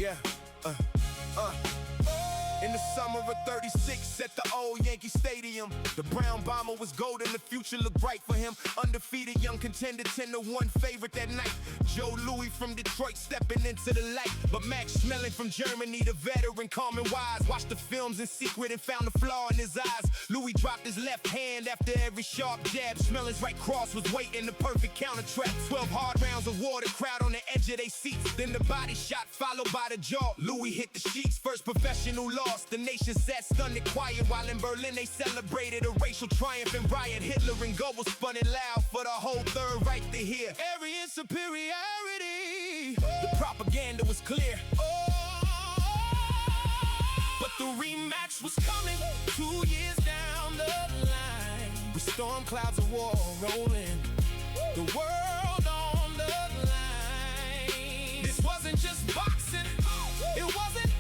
Yeah, in the summer of '36 at the old Yankee Stadium, the Brown Bomber was golden, the future looked bright for him. Undefeated young contender, 10-1 favorite that night. Joe Louis from Detroit stepping into the light. But Max Schmelling from Germany, the veteran, calm and wise, watched the films in secret and found a flaw in his eyes. Louis dropped his left hand after every sharp jab. Schmelling's right cross was waiting, the perfect counter trap. 12 hard rounds of war, the crowd on the edge of their seats. Then the body shot followed by the jaw. Louis hit the sheets, first professional loss. The nation sat stunned and quiet while in Berlin they celebrated a racial triumph and riot. Hitler and Goebbels spun it loud for the whole Third Reich to hear. Aryan superiority. The propaganda was clear. But the rematch was coming 2 years down the line. With storm clouds of war rolling, the world on the line. This wasn't just boxing, it wasn't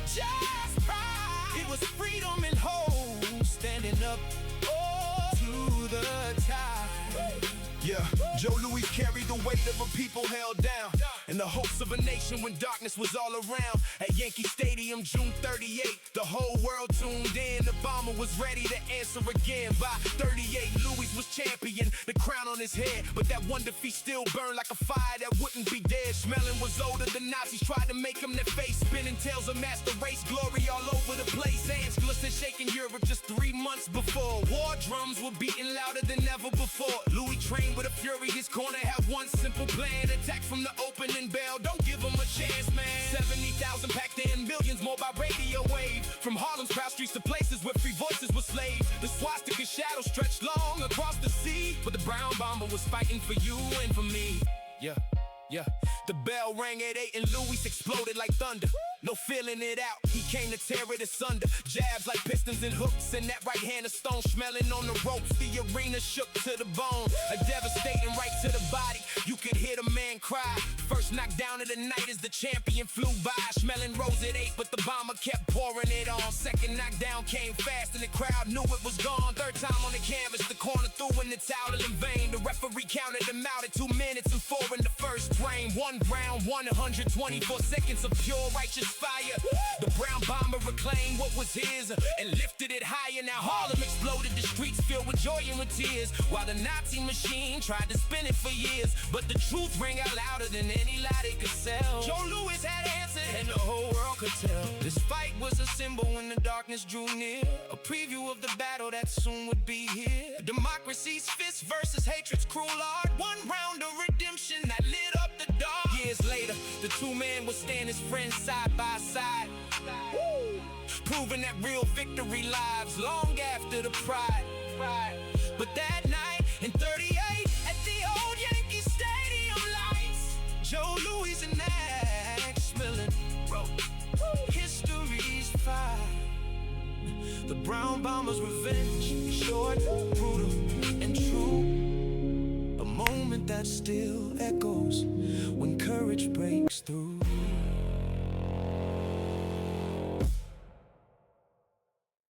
just pride. It was freedom and hope standing up to the tide. Yeah, Joe Louis carried the weight of a people held down, and the hopes of a nation when darkness was all around. At Yankee Stadium, June 38, the whole world tuned in. The bomber was ready to answer again. By 38, Louis was champion, the crown on his head. But that one defeat still burned like a fire that wouldn't be dead. Schmelling was older, the Nazis tried to make him their face. Spinning tales of master race, glory all over the place. Hands glistened, shaking Europe just 3 months before. War drums were beating louder than ever before. Louis trained with a fury, his corner had one simple plan. Attack from the opening bell, don't give him a chance, man. 70,000 packed in, millions more by radio wave. From Harlem's proud streets to places where free voices were slaves. The swastika shadow stretched long across the sea, but the Brown Bomber was fighting for you and for me. Yeah. The bell rang at 8 and Louis exploded like thunder. No feeling it out, he came to tear it asunder. Jabs like pistons and hooks, and that right hand of stone. Schmelling on the ropes, the arena shook to the bone. A devastating right to the body, you could hear the man cry. First knockdown of the night as the champion flew by. Schmelling rose at 8, but the bomber kept pouring it on. Second knockdown came fast and the crowd knew it was gone. Third time on the canvas, the corner threw in the towel in vain. The referee counted them out at 2 minutes and 4 in the first frame. 1 round, 124 seconds of pure righteous fire. The Brown Bomber reclaimed what was his and lifted it higher. Now Harlem exploded, the streets filled with joy and with tears, while the Nazi machine tried to spin it for years. But the truth rang out louder than any lie they could sell. Joe Louis had answered, and the whole world could tell. This fight was a symbol when the darkness drew near, a preview of the battle that soon would be here. Democracy's fist versus hatred's cruel art. 1 round of redemption that lit up the dark. Years later, the 2 men would stand as friends side by side, proving that real victory lives long after the pride. But that night in '38 at the old Yankee Stadium lights, Joe Louis and Max Schmelling wrote history's fire. The Brown Bomber's revenge, short, brutal, and true. A moment that still echoes when courage breaks through.